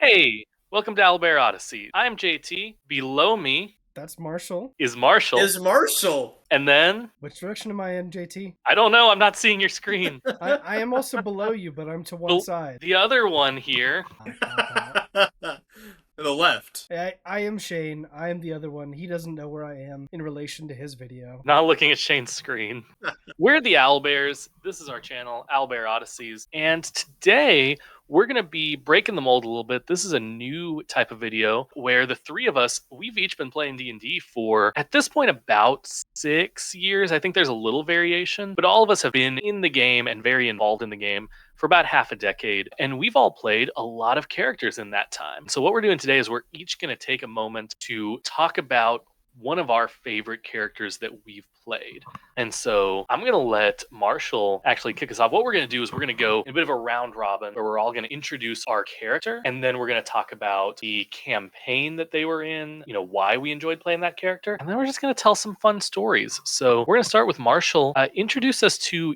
Hey, welcome to Owlbear Odysseys. I'm JT. Below me That's Marshall. is Marshall. Is Marshall. And then, Which direction am I in, JT? I don't know, I'm not seeing your screen. I am also below you, but I'm to one side. The other one here, To the left. I am Shane. I am the other one. He doesn't know where I am in relation to his video. not looking at Shane's screen. We're the Owlbears. This is our channel, Owlbear Odysseys. And today, we're going to be breaking the mold a little bit. This is a new type of video where the three of us, we've each been playing D&D for, at this point, about 6 years. I think there's a little variation, but all of us have been in the game and very involved in the game for about half a decade, and we've all played a lot of characters in that time. So what we're doing today is we're each going to take a moment to talk about one of our favorite characters that we've played. And so I'm going to let Marshall actually kick us off. What we're going to do is we're going to go in a bit of a round robin where we're all going to introduce our character, and then we're going to talk about the campaign that they were in, why we enjoyed playing that character, and then we're just going to tell some fun stories. So we're going to start with Marshall. Introduce us to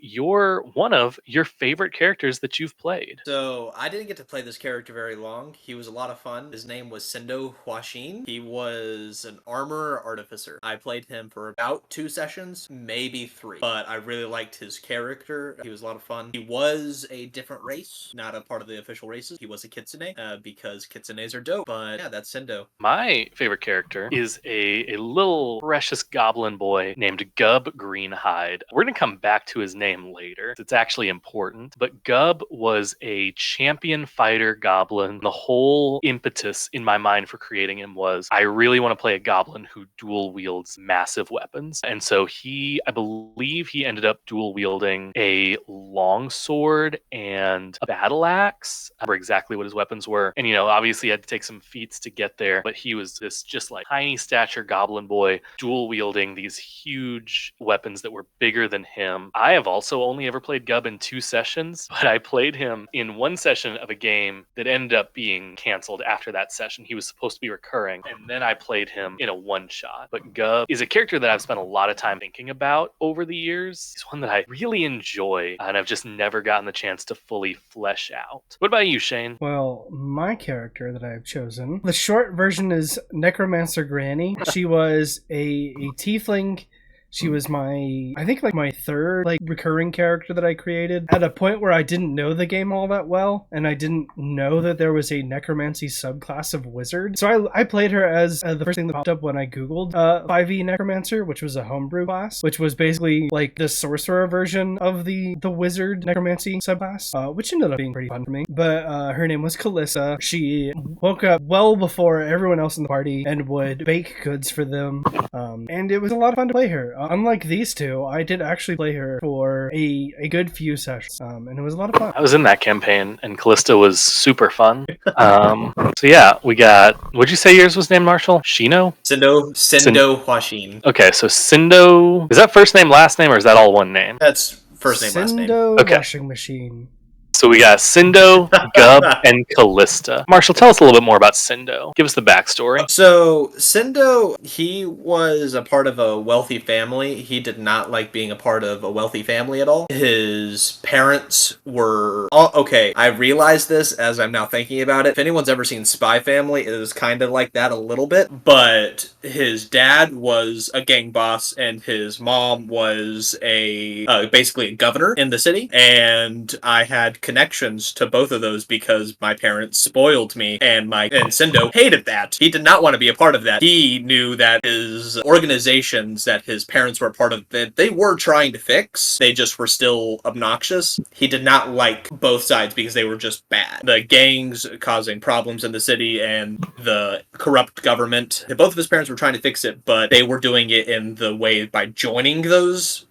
one of your favorite characters that you've played. So, I didn't get to play this character very long. He was a lot of fun. His name was Sendo Huashin. He was an armor artificer. I played him for about 2 sessions, maybe 3. But I really liked his character. He was a lot of fun. He was a different race, not a part of the official races. He was a kitsune, because kitsunes are dope. But yeah, that's Sendo. My favorite character is a little precious goblin boy named Gub Greenhide. We're going to come back to his name later. It's actually important. But Gub was a champion fighter goblin. The whole impetus in my mind for creating him was I really want to play a goblin who dual wields massive weapons. And so I believe he ended up dual wielding a longsword and a battle axe. I don't remember exactly what his weapons were. And, obviously he had to take some feats to get there, but he was this just like tiny stature goblin boy dual wielding these huge weapons that were bigger than him. I have also only ever played Gub in 2 sessions, but I played him in 1 session of a game that ended up being canceled after that session. He was supposed to be recurring, and then I played him in a one-shot. But Gub is a character that I've spent a lot of time thinking about over the years. He's one that I really enjoy, and I've just never gotten the chance to fully flesh out. What about you, Shane? Well, my character that I've chosen, the short version is Necromancer Granny. She was a tiefling. She was my 3rd recurring character that I created at a point where I didn't know the game all that well, and I didn't know that there was a necromancy subclass of wizard. So I played her as the first thing that popped up when I googled 5e necromancer, which was a homebrew class, which was basically like the sorcerer version of the wizard necromancy subclass, which ended up being pretty fun for me. But her name was Callista. She woke up well before everyone else in the party and would bake goods for them, and it was a lot of fun to play her. Unlike these two, I did actually play her for a good few sessions, and it was a lot of fun. I was in that campaign, and Callista was super fun. So yeah, we got, what'd you say yours was named, Marshall? Shino? Sendo Huashin. Okay, so Sindo, is that first name, last name, or is that all one name? That's first name, last name. Sendo Okay. Washing Machine. So we got Sindo, Gub, and Callista. Marshall, tell us a little bit more about Sindo. Give us the backstory. So, Sendo, he was a part of a wealthy family. He did not like being a part of a wealthy family at all. His parents were... okay, I realize this as I'm now thinking about it. If anyone's ever seen Spy Family, it is kind of like that a little bit. But his dad was a gang boss, and his mom was basically a governor in the city. And I had connections to both of those because my parents spoiled me, and Sendo hated that. He did not want to be a part of that. He knew that his organizations that his parents were a part of, that they were trying to fix, they just were still obnoxious. He did not like both sides because they were just bad. The gangs causing problems in the city and the corrupt government. Both of his parents were trying to fix it, but they were doing it in the way by joining those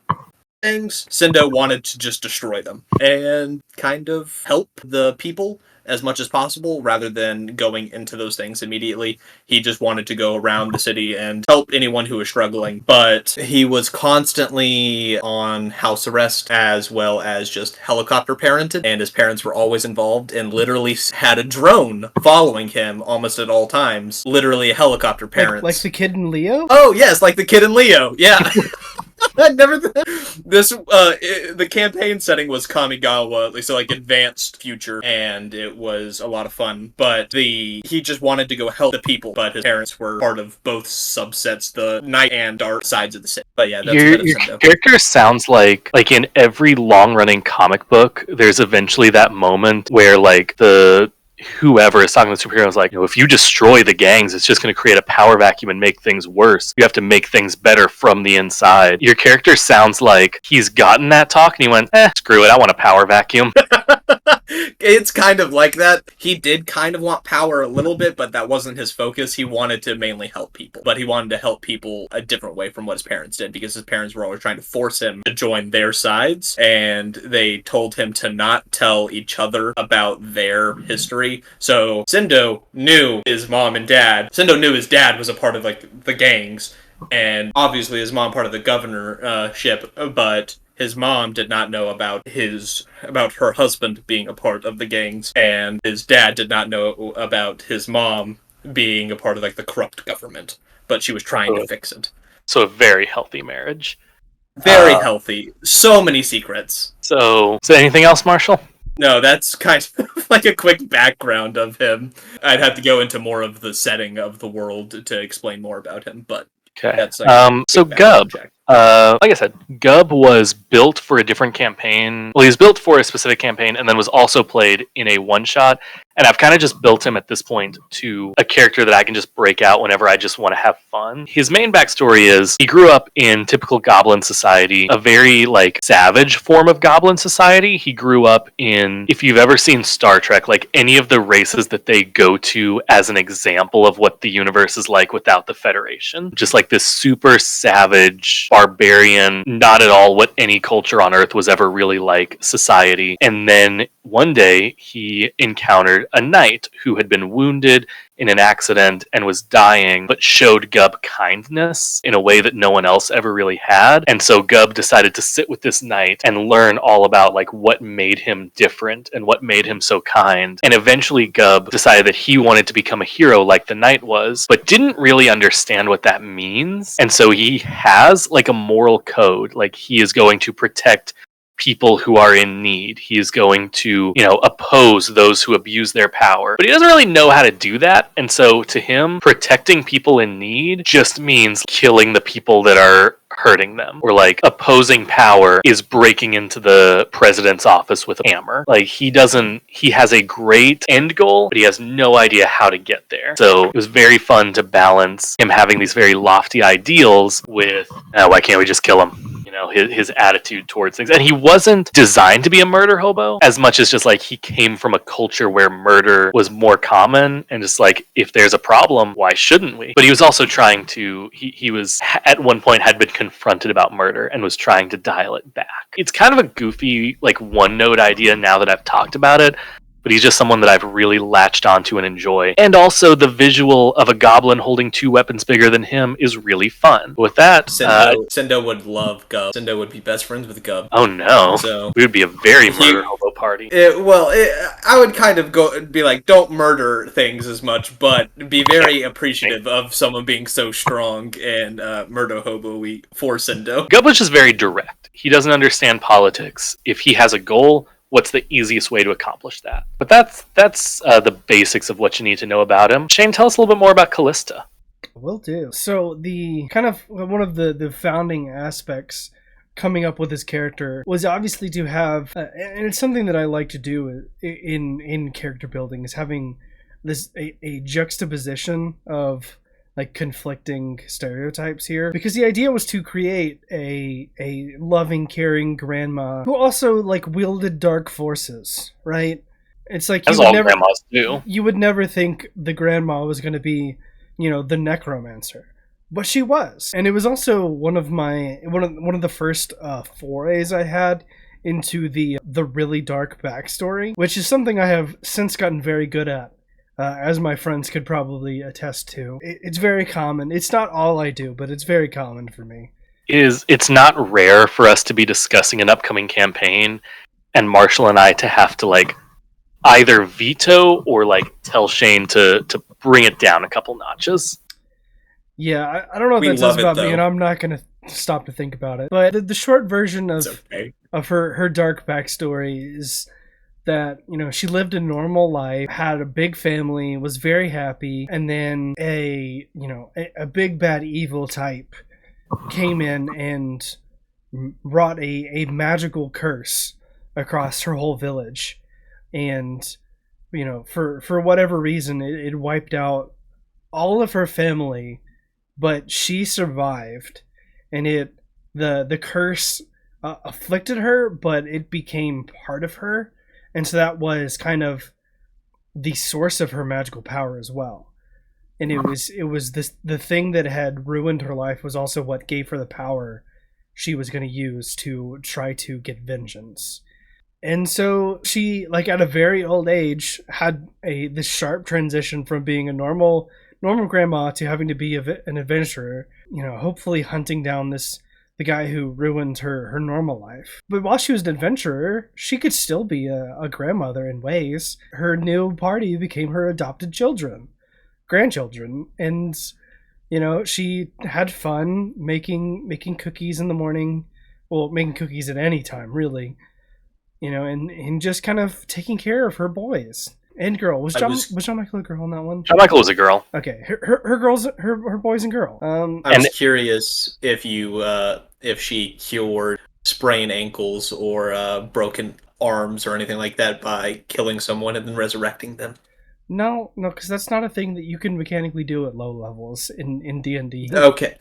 things. Sendo wanted to just destroy them and kind of help the people as much as possible rather than going into those things immediately. He just wanted to go around the city and help anyone who was struggling. But he was constantly on house arrest as well as just helicopter parented, and his parents were always involved and literally had a drone following him almost at all times. Literally a helicopter parent. Like the kid in Leo? Oh, yes, like the kid in Leo. Yeah. I never. The campaign setting was Kamigawa, so like advanced future, and it was a lot of fun. But he just wanted to go help the people, but his parents were part of both subsets, the night and dark sides of the city. But yeah, that's a bit of Your Sendo. character sounds like in every long running comic book, there's eventually that moment where like the whoever is talking to the superhero is like, if you destroy the gangs, it's just going to create a power vacuum and make things worse. You have to make things better from the inside. Your character sounds like he's gotten that talk and he went, screw it, I want a power vacuum. It's kind of like that. He did kind of want power a little bit, but that wasn't his focus. He wanted to mainly help people, but he wanted to help people a different way from what his parents did, because his parents were always trying to force him to join their sides, and they told him to not tell each other about their history. So Sendo knew his mom and dad. Sendo knew his dad was a part of like the gangs, and obviously his mom part of the governorship, but his mom did not know about her husband being a part of the gangs, and his dad did not know about his mom being a part of like the corrupt government, but she was trying to fix it. So a very healthy marriage. Very healthy. So many secrets. So anything else, Marshall? No, that's kind of like a quick background of him. I'd have to go into more of the setting of the world to explain more about him, but okay. That's like so Gub, like I said, Gub was built for a different campaign. Well, he was built for a specific campaign and then was also played in a one-shot. And I've kind of just built him at this point to a character that I can just break out whenever I just want to have fun. His main backstory is he grew up in typical goblin society, a very like savage form of goblin society. He grew up in, if you've ever seen Star Trek, like any of the races that they go to as an example of what the universe is like without the Federation. Just like this super savage, barbarian, not at all what any culture on Earth was ever really like society. And then one day he encountered a knight who had been wounded in an accident and was dying, but showed Gub kindness in a way that no one else ever really had. And so Gub decided to sit with this knight and learn all about like what made him different and what made him so kind. And eventually Gub decided that he wanted to become a hero like the knight was, but didn't really understand what that means. And so he has like a moral code, like he is going to protect people who are in need. He is going to, oppose those who abuse their power. But he doesn't really know how to do that. And so to him, protecting people in need just means killing the people that are hurting them. Or like opposing power is breaking into the president's office with a hammer. Like he has a great end goal, but he has no idea how to get there. So it was very fun to balance him having these very lofty ideals with, why can't we just kill him? His attitude towards things. And he wasn't designed to be a murder hobo as much as just like he came from a culture where murder was more common and just like, if there's a problem, why shouldn't we? But he was also trying to, he was at one point had been confronted about murder and was trying to dial it back. It's kind of a goofy, like one note idea now that I've talked about it, but he's just someone that I've really latched onto and enjoy. And also the visual of a goblin holding two weapons bigger than him is really fun. With that, Sendo would love Gub. Sendo would be best friends with Gub. Oh no. So we would be a very murder hobo party. I would kind of be like, don't murder things as much, but be very appreciative of someone being so strong and murder hobo-y for Sendo. Gub was just very direct. He doesn't understand politics. If he has a goal, what's the easiest way to accomplish that? But that's the basics of what you need to know about him. Shane, tell us a little bit more about Callista. Will do. So the kind of one of the founding aspects coming up with his character was obviously to have, and it's something that I like to do in character building, is having this a juxtaposition of like conflicting stereotypes here, because the idea was to create a loving, caring grandma who also like wielded dark forces, right? It's like grandmas do. You would never think the grandma was going to be, the necromancer, but she was, and it was also one of the first forays I had into the really dark backstory, which is something I have since gotten very good at. As my friends could probably attest to. It's very common. It's not all I do, but it's very common for me. It's not rare for us to be discussing an upcoming campaign and Marshall and I to have to like either veto or like tell Shane to bring it down a couple notches. Yeah, I don't know what that says about me, and I'm not going to stop to think about it. But the short version It's of okay. her dark backstory is that, you know, she lived a normal life, had a big family, was very happy, and then a big bad evil type came in and wrought a magical curse across her whole village. And, you know, for whatever reason, it wiped out all of her family, but she survived, and the curse afflicted her, but it became part of her, and so that was kind of the source of her magical power as well. And it was this the thing that had ruined her life was also what gave her the power she was going to use to try to get vengeance. And so she, like, at a very old age, had this sharp transition from being a normal grandma to having to be an adventurer. You know, hopefully hunting down the guy who ruined her normal life. But while she was an adventurer, she could still be a grandmother in ways. Her new party became her adopted grandchildren, and, you know, she had fun making cookies in the morning. Well, making cookies at any time, really. You know, and just kind of taking care of her boys and girl. Was John Michael a girl in that one? John Michael was a girl. Okay, her girls, her boys and girl. I was curious if she cured sprained ankles or broken arms or anything like that by killing someone and then resurrecting them. No, because that's not a thing that you can mechanically do at low levels in D&D. Okay,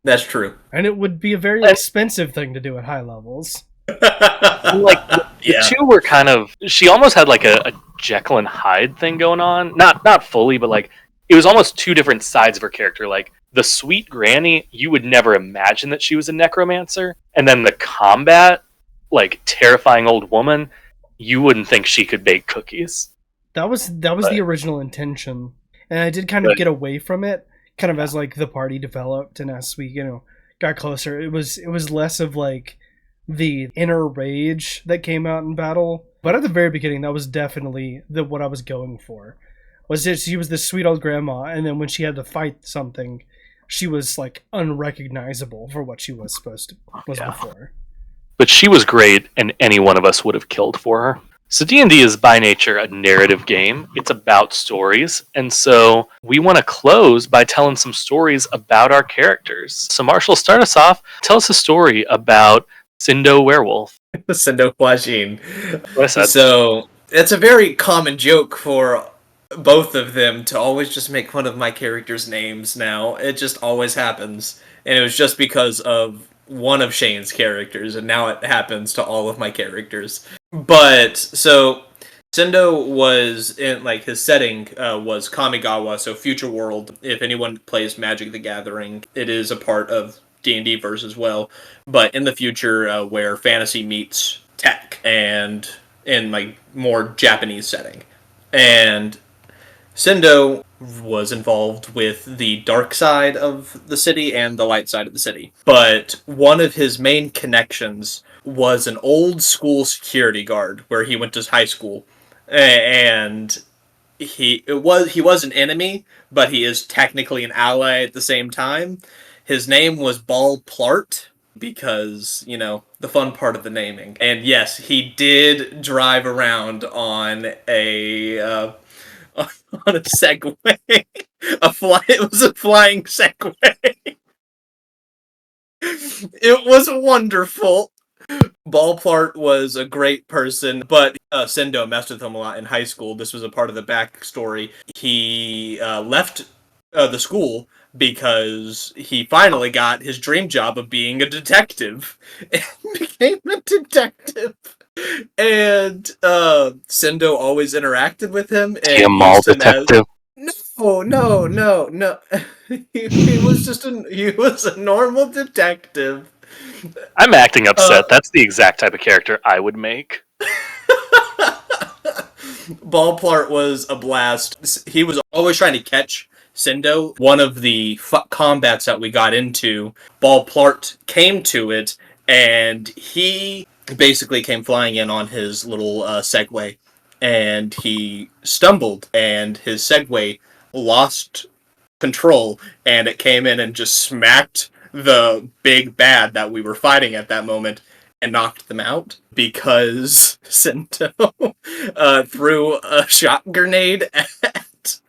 that's true. And it would be a very expensive thing to do at high levels. Like the two were kind of, she almost had like a Jekyll and Hyde thing going on. Not fully, but like it was almost two different sides of her character. Like the sweet granny, you would never imagine that she was a necromancer, and then the combat, like terrifying old woman, you wouldn't think she could bake cookies. That was the original intention, and I did kind of get away from it, kind of as like the party developed and as we, you know, got closer. It was less of like the inner rage that came out in battle, but at the very beginning, that was definitely what I was going for. Was that she was this sweet old grandma, and then when she had to fight something, she was like unrecognizable for what she was before. But she was great, and any one of us would have killed for her. So D&D is by nature a narrative game. It's about stories, and so we want to close by telling some stories about our characters. So Marshall, start us off. Tell us a story about Sindo Werewolf. Sindo Quajin. What I said. So it's a very common joke for both of them to always just make fun of my characters' names now. It just always happens. And it was just because of one of Shane's characters, and now it happens to all of my characters. But, so, Sindo was in, like, his setting was Kamigawa, so Future World. If anyone plays Magic the Gathering, it is a part of D&D verse as well, but in the future where fantasy meets tech and in like more Japanese setting. And Sindo was involved with the dark side of the city and the light side of the city. But one of his main connections was an old school security guard where he went to high school. And he was an enemy, but he is technically an ally at the same time. His name was Ball Plart, because, you know, the fun part of the naming. And yes, he did drive around on a Segway. It was a flying Segway. It was wonderful. Ball Plart was a great person, but Sindo messed with him a lot in high school. This was a part of the backstory. He left the school because he finally got his dream job of being a detective and became a detective. And Sindo always interacted with him. And a mall detective? No. he was a normal detective. I'm acting upset. That's the exact type of character I would make. Ball Plart was a blast. He was always trying to catch Sindo. One of the combats that we got into, Ball Plart came to it, and he basically came flying in on his little Segway, and he stumbled, and his Segway lost control, and it came in and just smacked the big bad that we were fighting at that moment and knocked them out because Sento threw a shot grenade at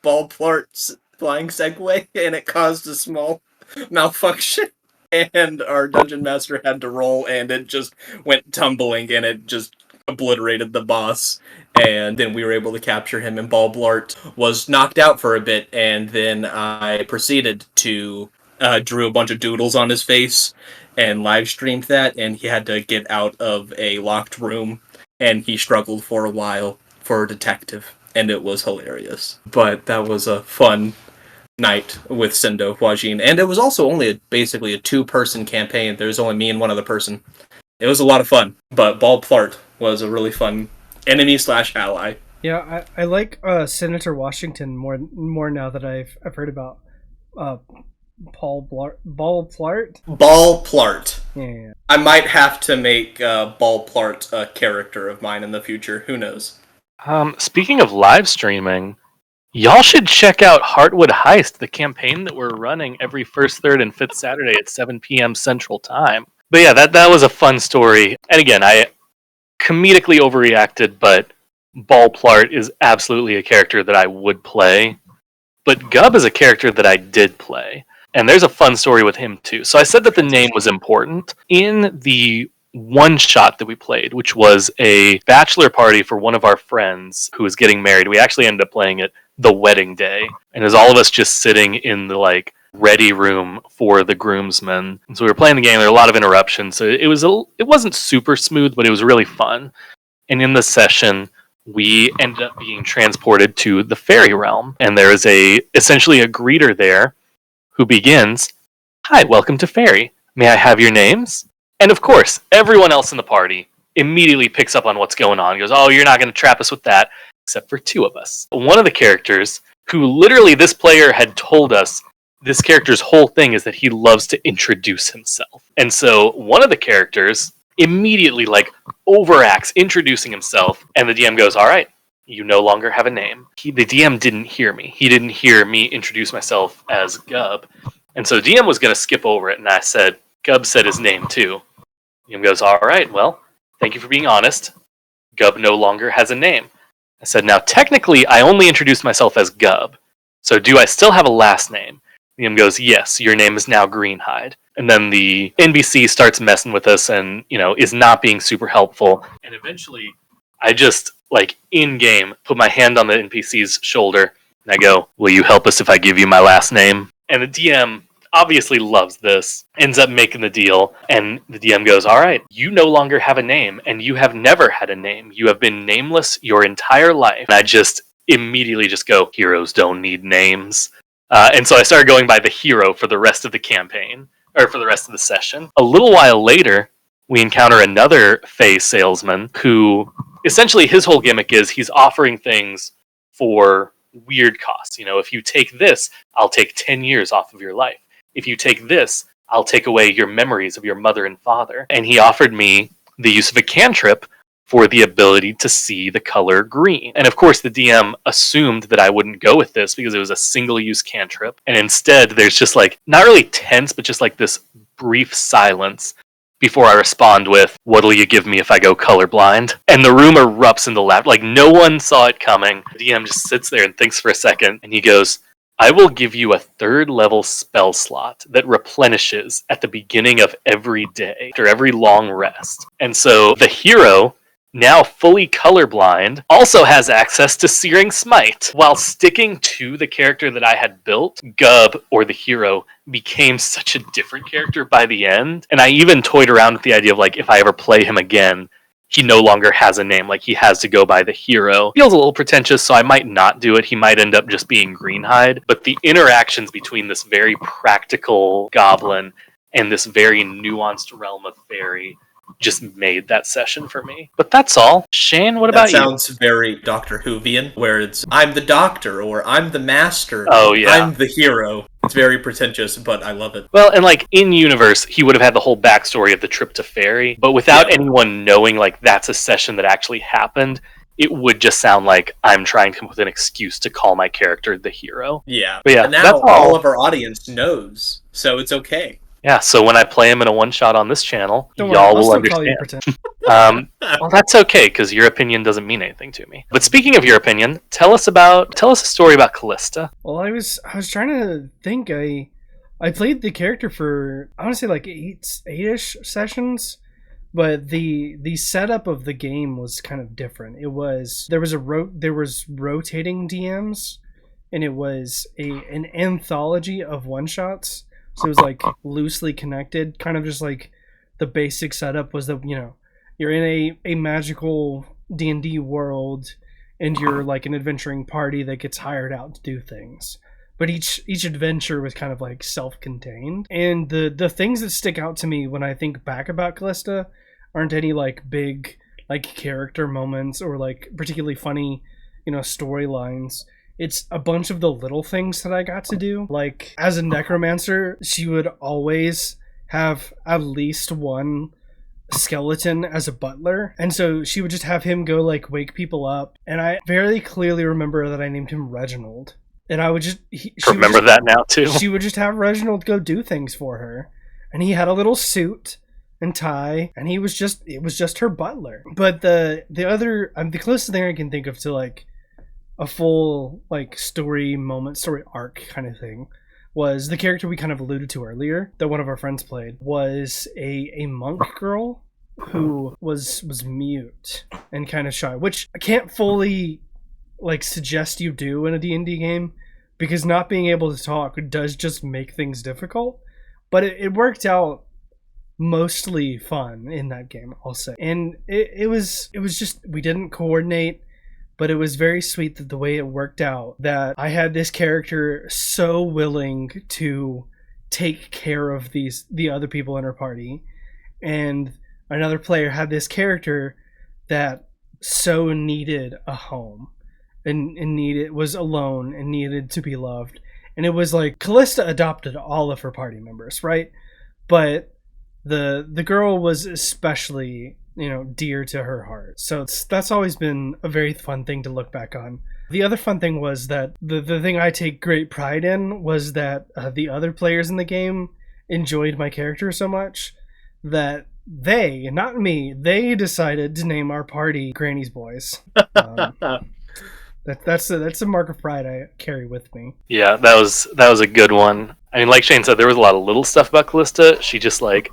Ballplart's flying Segway, and it caused a small malfunction. And our dungeon master had to roll, and it just went tumbling, and it just obliterated the boss. And then we were able to capture him, and Ballplart was knocked out for a bit, and then I proceeded to drew a bunch of doodles on his face and live streamed that, and he had to get out of a locked room, and he struggled for a while for a detective, and it was hilarious. But that was a fun night with Sendo Huajin, and it was also only basically a 2-person campaign. There was only me and one other person. It was a lot of fun, but Ballplart was a really fun enemy/ally. Yeah, I like Senator Washington more now that I've heard about Ballplart. Ballplart. Yeah. I might have to make Ballplart a character of mine in the future. Who knows? Speaking of live streaming, y'all should check out Heartwood Heist, the campaign that we're running every first, third, and fifth Saturday at 7 p.m. Central Time. But yeah, that was a fun story. And again, I comedically overreacted, but Ballplart is absolutely a character that I would play. But Gub is a character that I did play. And there's a fun story with him too. So I said that the name was important. In the one shot that we played, which was a bachelor party for one of our friends who was getting married, we actually ended up playing it the wedding day. And it was all of us just sitting in the ready room for the groomsmen. And so we were playing the game. There were a lot of interruptions. So it wasn't super smooth, but it was really fun. And in the session, we ended up being transported to the fairy realm. And there is essentially a greeter there who begins, "Hi, welcome to Fairy. May I have your names?" And of course, everyone else in the party immediately picks up on what's going on. He goes, "Oh, you're not going to trap us with that," except for 2 of us. One of the characters, who literally this player had told us this character's whole thing is that he loves to introduce himself. And so one of the characters immediately overacts introducing himself, and the DM goes, "All right, you no longer have a name." The DM didn't hear me. He didn't hear me introduce myself as Gub. And so the DM was going to skip over it, and I said, Gub said his name too. The DM goes, "All right, well, thank you for being honest. Gub no longer has a name." I said, "Now, technically, I only introduced myself as Gub. So do I still have a last name?" The DM goes, "Yes, your name is now Greenhide." And then the NBC starts messing with us and, is not being super helpful. And eventually, I just, in-game, put my hand on the NPC's shoulder, and I go, "Will you help us if I give you my last name?" And the DM obviously loves this, ends up making the deal, and the DM goes, "All right, you no longer have a name, and you have never had a name. You have been nameless your entire life." And I just immediately just go, "Heroes don't need names." And so I started going by the hero for the rest of the campaign, or for the rest of the session. A little while later, we encounter another Fae salesman who, essentially his whole gimmick is he's offering things for weird costs. If you take this, I'll take 10 years off of your life. If you take this, I'll take away your memories of your mother and father. And he offered me the use of a cantrip for the ability to see the color green. And of course, the DM assumed that I wouldn't go with this because it was a single-use cantrip. And instead, there's just not really tense, but just this brief silence before I respond with, "What'll you give me if I go colorblind?" And the room erupts into laughter. No one saw it coming. The DM just sits there and thinks for a second, and he goes, "I will give you a 3rd level spell slot that replenishes at the beginning of every day, after every long rest." And so the hero, now fully colorblind, also has access to Searing Smite. While sticking to the character that I had built, Gub, or the hero, became such a different character by the end. And I even toyed around with the idea of if I ever play him again, he no longer has a name. He has to go by the hero. Feels a little pretentious, so I might not do it. He might end up just being Greenhide. But the interactions between this very practical goblin and this very nuanced realm of fairy just made that session for me. But that's all. Shane, what about you? That sounds very Doctor Whovian, where it's, "I'm the doctor," or "I'm the master." Oh, yeah. "I'm the hero." It's very pretentious, but I love it. Well, and in universe, he would have had the whole backstory of the trip to Fairy, but without anyone knowing that's a session that actually happened, it would just sound like I'm trying to come up with an excuse to call my character the hero. Yeah. But yeah, and now that's all of our audience knows, so it's okay. Yeah, so when I play him in a one-shot on this channel, Don't worry, y'all I'll will still understand. call you pretend. Well, that's okay, because your opinion doesn't mean anything to me. But speaking of your opinion, tell us a story about Callista. Well, I was trying to think. I played the character for, I want to say like eight-ish sessions, but the setup of the game was kind of different. It was there was rotating DMs, and it was an anthology of one shots. So it was like loosely connected, kind of just like the basic setup was that, you're in a magical D&D world, and you're like an adventuring party that gets hired out to do things. But each adventure was kind of like self-contained. And the things that stick out to me when I think back about Callista aren't any like big like character moments or like particularly funny, storylines. It's a bunch of the little things that I got to do. Like, as a necromancer, she would always have at least one skeleton as a butler. And so she would just have him go, like, wake people up. And I very clearly remember that I named him Reginald. And I would just... that now, too. She would just have Reginald go do things for her. And he had a little suit and tie, and it was just her butler. But the closest thing I can think of to, like, a full like story arc kind of thing was the character we kind of alluded to earlier that one of our friends played was a monk girl who was mute and kind of shy, which I can't fully like suggest you do in a D&D game, because not being able to talk does just make things difficult, but it worked out mostly fun in that game, I'll say. And it was just, we didn't coordinate, but it was very sweet that the way it worked out, that I had this character so willing to take care of the other people in her party, and another player had this character that so needed a home and was alone and needed to be loved. And it was like Callista adopted all of her party members, right? But the girl was especially dear to her heart. So that's always been a very fun thing to look back on. The other fun thing was that the thing I take great pride in was that the other players in the game enjoyed my character so much that they, not me, they decided to name our party Granny's Boys. That's a mark of pride I carry with me. Yeah, that was a good one. I mean, like Shane said, there was a lot of little stuff about Callista. She just like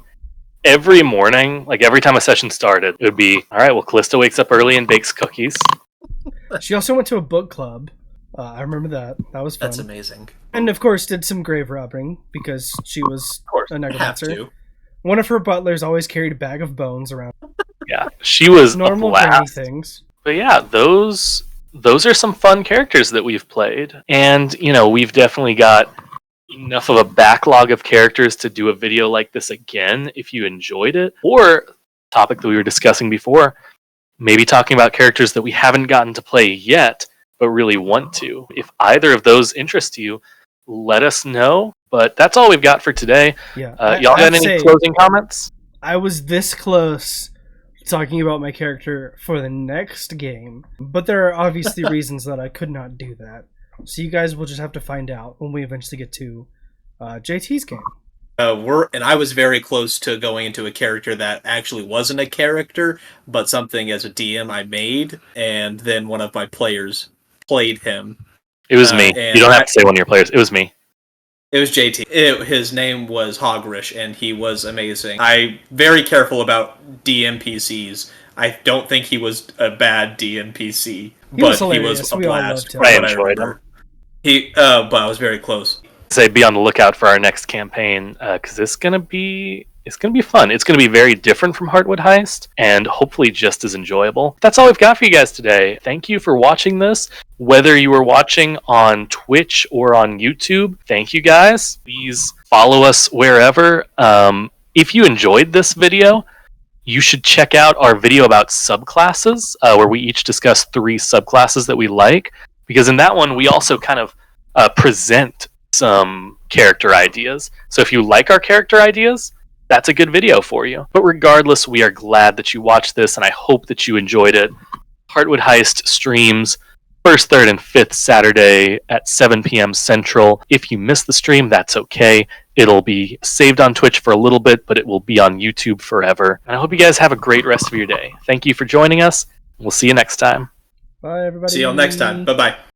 every morning, like every time a session started, it would be, all right, well, Callista wakes up early and bakes cookies. She also went to a book club. I remember that. That was fun. That's amazing. And of course did some grave robbing because she was a necromancer. One of her butlers always carried a bag of bones around. Yeah, she was normal a blast. Things. But yeah, those are some fun characters that we've played. And, we've definitely got enough of a backlog of characters to do a video like this again if you enjoyed it. Or, topic that we were discussing before, maybe talking about characters that we haven't gotten to play yet, but really want to. If either of those interest you, let us know. But that's all we've got for today. Yeah, y'all got any closing comments? I was this close talking about my character for the next game, but there are obviously reasons that I could not do that. So you guys will just have to find out when we eventually get to JT's game. And I was very close to going into a character that actually wasn't a character, but something as a DM I made, and then one of my players played him. It was me. You don't have to say one of your players. It was me. It was JT. His name was Hogrish, and he was amazing. I'm very careful about DMPCs. I don't think he was a bad DMPC, but he was a blast. I enjoyed him. But I was very close. Say be on the lookout for our next campaign, because it's gonna be fun. It's gonna be very different from Heartwood Heist, and hopefully just as enjoyable. That's all we've got for you guys today. Thank you for watching this. Whether you were watching on Twitch or on YouTube, thank you guys. Please follow us wherever. If you enjoyed this video, you should check out our video about subclasses, where we each discuss 3 subclasses that we like. Because in that one, we also kind of present some character ideas. So if you like our character ideas, that's a good video for you. But regardless, we are glad that you watched this, and I hope that you enjoyed it. Heartwood Heist streams first, third, and fifth Saturday at 7 p.m. Central. If you miss the stream, that's okay. It'll be saved on Twitch for a little bit, but it will be on YouTube forever. And I hope you guys have a great rest of your day. Thank you for joining us. We'll see you next time. Bye, everybody. See you all next time. Bye-bye.